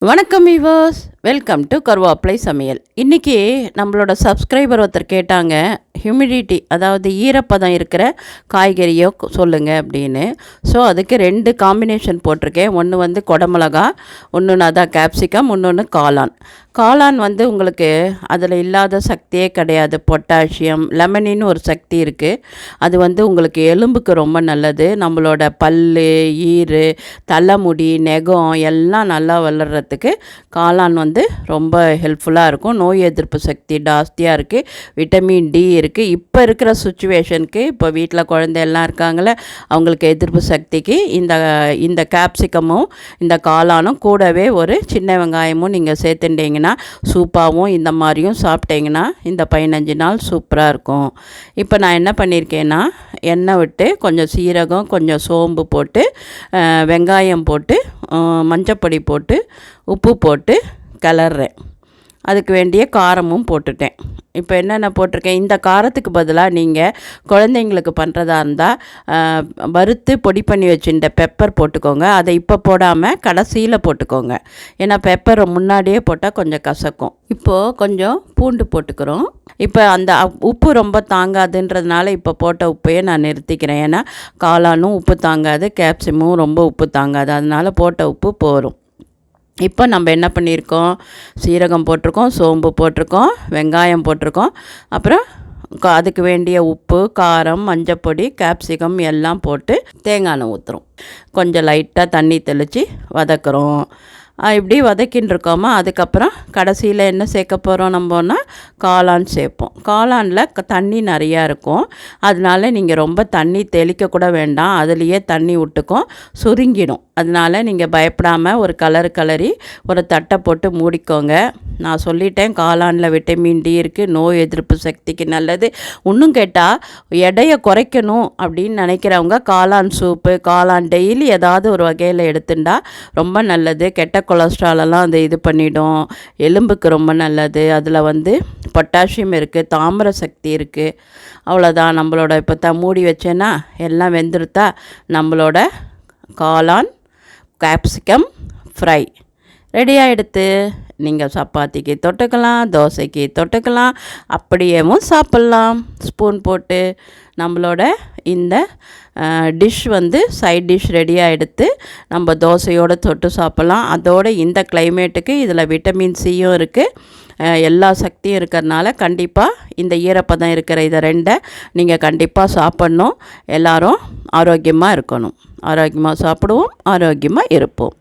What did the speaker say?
வணக்கம் viewers, welcome to கருவேப்பிலை சமையல். இன்றைக்கி நம்மளோட சப்ஸ்கிரைபர் ஒருத்தர் கேட்டாங்க, ஹியூமிடிட்டி அதாவது ஈரப்பதம் இருக்கிற காய்கறியோ சொல்லுங்கள் அப்படின்னு. ஸோ அதுக்கு 2 காம்பினேஷன் போட்டிருக்கேன். ஒன்று வந்து குடமிளகா, ஒன்று அதான் கேப்சிகம், இன்னொன்று காளான். காளான் வந்து உங்களுக்கு அதில் இல்லாத சக்தியே கிடையாது. பொட்டாசியம், லெமனின்னு ஒரு சக்தி இருக்குது. அது வந்து உங்களுக்கு எலும்புக்கு ரொம்ப நல்லது. நம்மளோட பல், ஈறு, தலைமுடி, நெகம் எல்லாம் நல்லா வளர்கிறதுக்கு காளான் வந்து ரொம்ப ஹெல்ப்ஃபுல்லாக இருக்கும். நோய் எதிர்ப்பு சக்தி ஜாஸ்தியாக இருக்குது. விட்டமின் டி இருக்குது. இப்போ இருக்கிற சுச்சுவேஷனுக்கு, இப்போ வீட்டில் குழந்தை எல்லாம் இருக்காங்களே, அவங்களுக்கு எதிர்ப்பு சக்திக்கு இந்த கேப்சிகமும் இந்த காளானும் கூடவே ஒரு சின்ன வெங்காயமும் நீங்கள் சேர்த்துட்டிங்கன்னா சூப்பாகவும் இந்த மாதிரியும் சாப்பிட்டீங்கன்னா இந்த 15 நாள் சூப்பராக இருக்கும். இப்போ நான் என்ன பண்ணியிருக்கேன்னா, எண்ணெய் விட்டு கொஞ்சம் சீரகம், கொஞ்சம் சோம்பு போட்டு, வெங்காயம் போட்டு, மஞ்சப்பொடி போட்டு, உப்பு போட்டு கிளறேன். அதுக்கு வேண்டிய காரமும் போட்டுட்டேன். இப்போ என்னென்ன போட்டிருக்கேன், இந்த காரத்துக்கு பதிலாக நீங்கள் குழந்தைங்களுக்கு பண்ணுறதா இருந்தால் வறுத்து பொடி பண்ணி வச்சுட்ட பெப்பர் போட்டுக்கோங்க. அதை இப்போ போடாமல் கடைசியில் போட்டுக்கோங்க. ஏன்னா பெப்பர் முன்னாடியே போட்டால் கொஞ்சம் கசக்கும். இப்போது கொஞ்சம் பூண்டு போட்டுக்கிறோம். இப்போ அந்த உப்பு ரொம்ப தாங்காதுன்றதுனால இப்போ போட்ட உப்பையே நான் நிறுத்திக்கிறேன். ஏன்னா காளானும் உப்பு தாங்காது, கேப்சிகமும் ரொம்ப உப்பு தாங்காது. அதனால் போட்ட உப்பு போரும். இப்போ நம்ம என்ன பண்ணியிருக்கோம், சீரகம் போட்டிருக்கோம், சோம்பு போட்டிருக்கோம், வெங்காயம் போட்டிருக்கோம். அப்புறம் அதுக்கு வேண்டிய உப்பு, காரம், மஞ்சப்பொடி, கேப்சிகம் எல்லாம் போட்டு தேங்காய் எண்ணெய் ஊற்றுறோம். கொஞ்சம் லைட்டாக தண்ணி தெளித்து வதக்குறோம். இப்படி வதக்கின்னு இருக்கோமா, அதுக்கப்புறம் கடைசியில் என்ன சேர்க்க போகிறோம் நம்மன்னா, காளான் சேர்ப்போம். காளானில் தண்ணி நிறையா இருக்கும். அதனால நீங்கள் ரொம்ப தண்ணி தெளிக்கக்கூட வேண்டாம். அதுலேயே தண்ணி விட்டுக்கும், சுருங்கிடும். அதனால் நீங்கள் பயப்படாமல் ஒரு கலரி ஒரு தட்டை போட்டு மூடிக்கோங்க. நான் சொல்லிட்டேன், காளானில் விட்டமின் டி இருக்குது, நோய் எதிர்ப்பு சக்திக்கு நல்லது. இன்னும் கேட்டால் எடையை குறைக்கணும் அப்படின்னு நினைக்கிறவங்க காளான் சூப்பு, காளான் டெய்லி ஏதாவது ஒரு வகையில் எடுத்துட்டா ரொம்ப நல்லது. கெட்ட கொலஸ்ட்ராலெல்லாம் அது இது பண்ணிடும். எலும்புக்கு ரொம்ப நல்லது. அதில் வந்து பொட்டாசியம் இருக்குது, தாமிர சக்தி இருக்குது. அவ்வளோதான். நம்மளோட இப்போ மூடி வச்சேன்னா எல்லாம் வெந்துருத்தா, நம்மளோட காளான் கேப்சிகம் ஃப்ரை ரெடி ஆகிடுத்து. நீங்கள் சப்பாத்திக்கு தொட்டுக்கலாம், தோசைக்கு தொட்டுக்கலாம், அப்படியேவும் சாப்பிட்லாம் ஸ்பூன் போட்டு. நம்மளோட இந்த டிஷ் வந்து சைட் டிஷ் ரெடியாக எடுத்து நம்ம தோசையோடு தொட்டு சாப்பிட்லாம். அதோடு இந்த கிளைமேட்டுக்கு இதில் விட்டமின் சியும் இருக்குது, எல்லா சக்தியும் இருக்கிறதுனால கண்டிப்பாக இந்த ஈரப்பதம் இருக்கிற இதை 2 நீங்கள் கண்டிப்பாக சாப்பிட்ணும். எல்லோரும் ஆரோக்கியமாக இருக்கணும். ஆரோக்கியமாக சாப்பிடுவோம், ஆரோக்கியமாக இருப்போம்.